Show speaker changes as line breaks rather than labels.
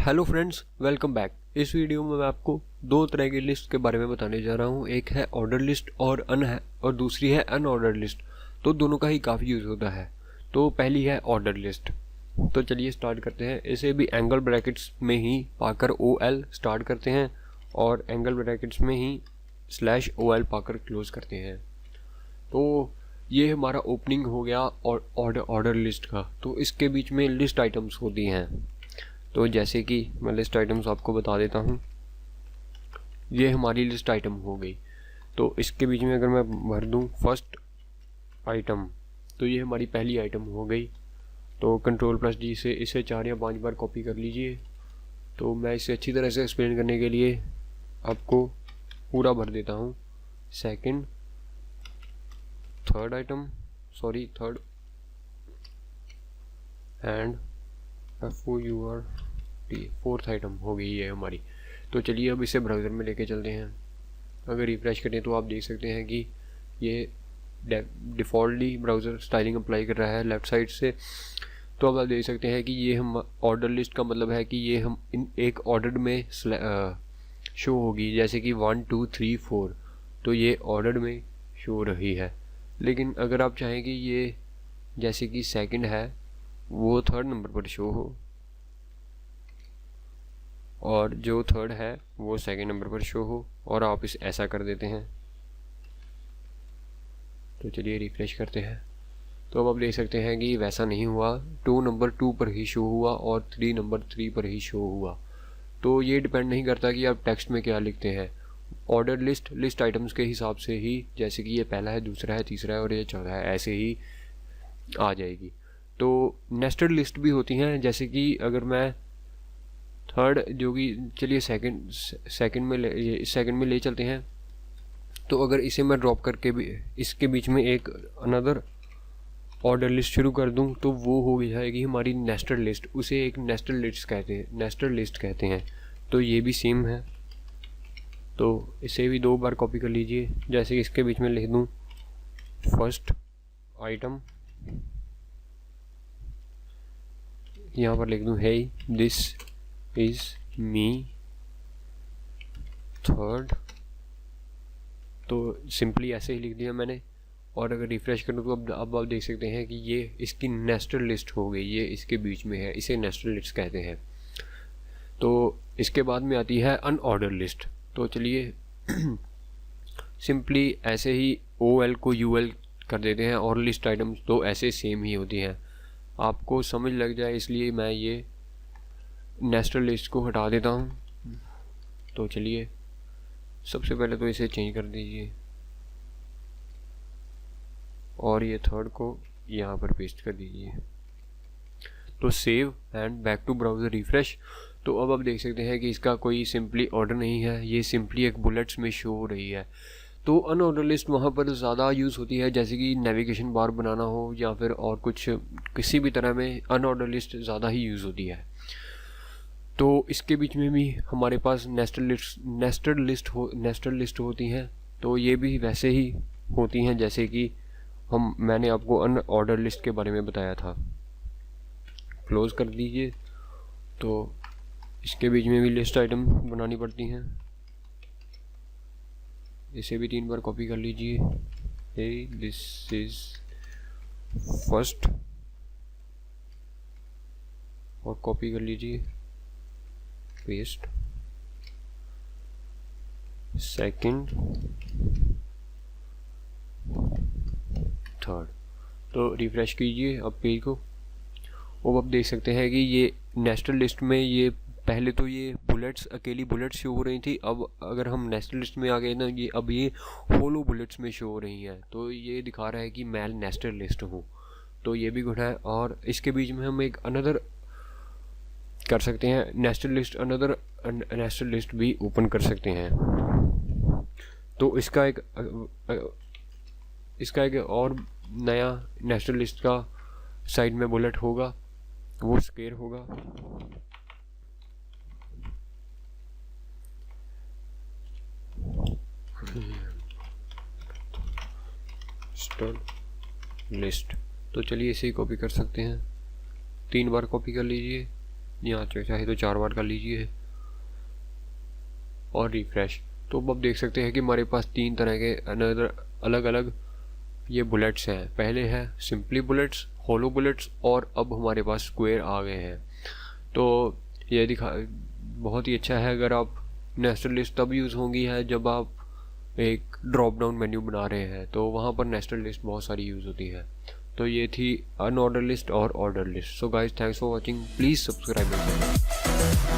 Hello friends, welcome back. इस video में मैं आपको दो तरह की लिस्ट के बारे में बताने जा रहा हूँ। एक है ऑर्डर लिस्ट और दूसरी है अनऑर्डर लिस्ट। तो दोनों का ही काफ़ी यूज़ होता है। तो पहली है ऑर्डर लिस्ट। तो चलिए स्टार्ट करते हैं। इसे भी एंगल ब्रैकेट्स में ही पाकर OL स्टार्ट करते हैं और एंगल ब्रैकेट्स में ही /OL पाकर क्लोज करते हैं। तो ये हमारा ओपनिंग हो गया और ऑर्डर लिस्ट का। तो इसके बीच में लिस्ट आइटम्स होती हैं। तो जैसे कि मैं लिस्ट आइटम्स आपको बता देता हूँ। ये हमारी लिस्ट आइटम हो गई। तो इसके बीच में अगर मैं भर दूँ फर्स्ट आइटम, तो ये हमारी पहली आइटम हो गई। तो Ctrl+G से इसे 4 या 5 बार कॉपी कर लीजिए। तो मैं इसे अच्छी तरह से एक्सप्लेन करने के लिए आपको पूरा भर देता हूँ। Second, third and fourth item हो गई है हमारी। तो चलिए अब इसे ब्राउज़र में लेके चलते हैं। अगर रिफ्रेश करें तो आप देख सकते हैं कि ये डिफ़ॉल्टली ब्राउज़र स्टाइलिंग अप्लाई कर रहा है लेफ़्ट साइड से। तो अब आप देख सकते हैं कि ये हम ऑर्डर लिस्ट का मतलब है कि ये हम इन एक ऑर्डर में शो होगी, जैसे कि 1 2 3 4। तो ये ऑर्डर में शो रही है। लेकिन अगर आप चाहें कि ये जैसे कि सेकंड है वो थर्ड नंबर पर शो हो और जो थर्ड है वो सेकंड नंबर पर शो हो, और आप इसे ऐसा कर देते हैं। तो चलिए रिफ्रेश करते हैं। तो अब आप देख सकते हैं कि वैसा नहीं हुआ। 2 नंबर 2 पर ही शो हुआ और 3 नंबर 3 पर ही शो हुआ। तो ये डिपेंड नहीं करता कि आप टेक्स्ट में क्या लिखते हैं। ऑर्डर लिस्ट आइटम्स के हिसाब से ही, जैसे कि ये पहला है, दूसरा है, तीसरा है और ये चौथा है, ऐसे ही आ जाएगी। तो नेस्टेड लिस्ट भी होती हैं, जैसे कि अगर मैं थर्ड जो कि चलिए सेकंड में ले चलते हैं। तो अगर इसे मैं ड्रॉप करके भी इसके बीच में एक अनदर ऑर्डर लिस्ट शुरू कर दूं तो वो हो जाएगी हमारी नेस्टेड लिस्ट। उसे एक नेस्टेड लिस्ट कहते हैं। तो ये भी सेम है। तो इसे भी 2 बार कॉपी कर लीजिए। जैसे इसके बीच में लिख दूं फर्स्ट आइटम, यहाँ पर लिख दूं हे दिस इज मी थर्ड। तो सिंपली ऐसे ही लिख दिया मैंने। और अगर रिफ्रेश करूँ तो अब आप देख सकते हैं कि ये इसकी नेस्टेड लिस्ट हो गई। ये इसके बीच में है, इसे नेस्टेड लिस्ट कहते हैं। तो इसके बाद में आती है अनऑर्डर लिस्ट। तो चलिए सिंपली ऐसे ही OL को UL कर देते हैं और लिस्ट आइटम्स तो ऐसे सेम ही होती हैं। आपको समझ लग जाए इसलिए मैं ये नेस्टेड लिस्ट को हटा देता हूँ। तो चलिए सबसे पहले तो इसे चेंज कर दीजिए और ये थर्ड को यहाँ पर पेस्ट कर दीजिए। तो save and back to browser refresh. तो अब आप देख सकते हैं कि इसका कोई सिंपली ऑर्डर नहीं है, ये सिंपली एक बुलेट्स में शो हो रही है। तो अनऑर्डर लिस्ट वहाँ पर ज़्यादा यूज़ होती है, जैसे कि नेविगेशन बार बनाना हो या फिर और कुछ किसी भी तरह में अनऑर्डर लिस्ट ज़्यादा ही यूज़ होती है। तो इसके बीच में भी हमारे पास नेस्टेड लिस्ट होती हैं। तो ये भी वैसे ही होती हैं जैसे कि मैंने आपको अनऑर्डर लिस्ट के बारे में बताया था। क्लोज कर दीजिए। तो इसके बीच में भी लिस्ट आइटम बनानी पड़ती हैं। इसे भी 3 बार कॉपी कर लीजिए। हे दिस इज फर्स्ट और कॉपी कर लीजिए, पेस्ट, सेकंड, थर्ड। तो रिफ्रेश कीजिए अब पेज को। अब आप देख सकते हैं कि ये नेस्टेड लिस्ट में ये पहले तो ये बुलेट्स, अकेली बुलेट्स शो हो रही थी। अब अगर हम नेस्टेड लिस्ट में आ गए ना, ये अब ये होलो बुलेट्स में शो हो रही हैं। तो ये दिखा रहा है कि मैं नेस्टेड लिस्ट हूँ। तो ये भी गुड है। और इसके बीच में हम एक अनदर कर सकते हैं, नेस्टेड लिस्ट भी ओपन कर सकते हैं। तो इसका एक और नया नेस्टेड लिस्ट का साइड में बुलेट होगा, वो स्क्वायर होगा। लिस्ट। तो चलिए इसे ही कॉपी कर सकते हैं। 3 बार कॉपी कर लीजिए। यहाँ चाहे तो 4 बार कर लीजिए और रिफ्रेश। तो अब देख सकते हैं कि हमारे पास 3 तरह के अलग अलग ये बुलेट्स हैं। पहले हैं सिंपली बुलेट्स, होलो बुलेट्स, और अब हमारे पास स्क्वायर आ गए हैं। तो ये बहुत ही अच्छा है। अगर आप नेस्टेड लिस्ट तब यूज़ होंगी है जब आप एक ड्रॉप डाउन मेन्यू बना रहे हैं, तो वहाँ पर नेस्टेड लिस्ट बहुत सारी यूज़ होती है। तो ये थी अनऑर्डर लिस्ट और order list. So guys, thanks for watching, please subscribe my channel.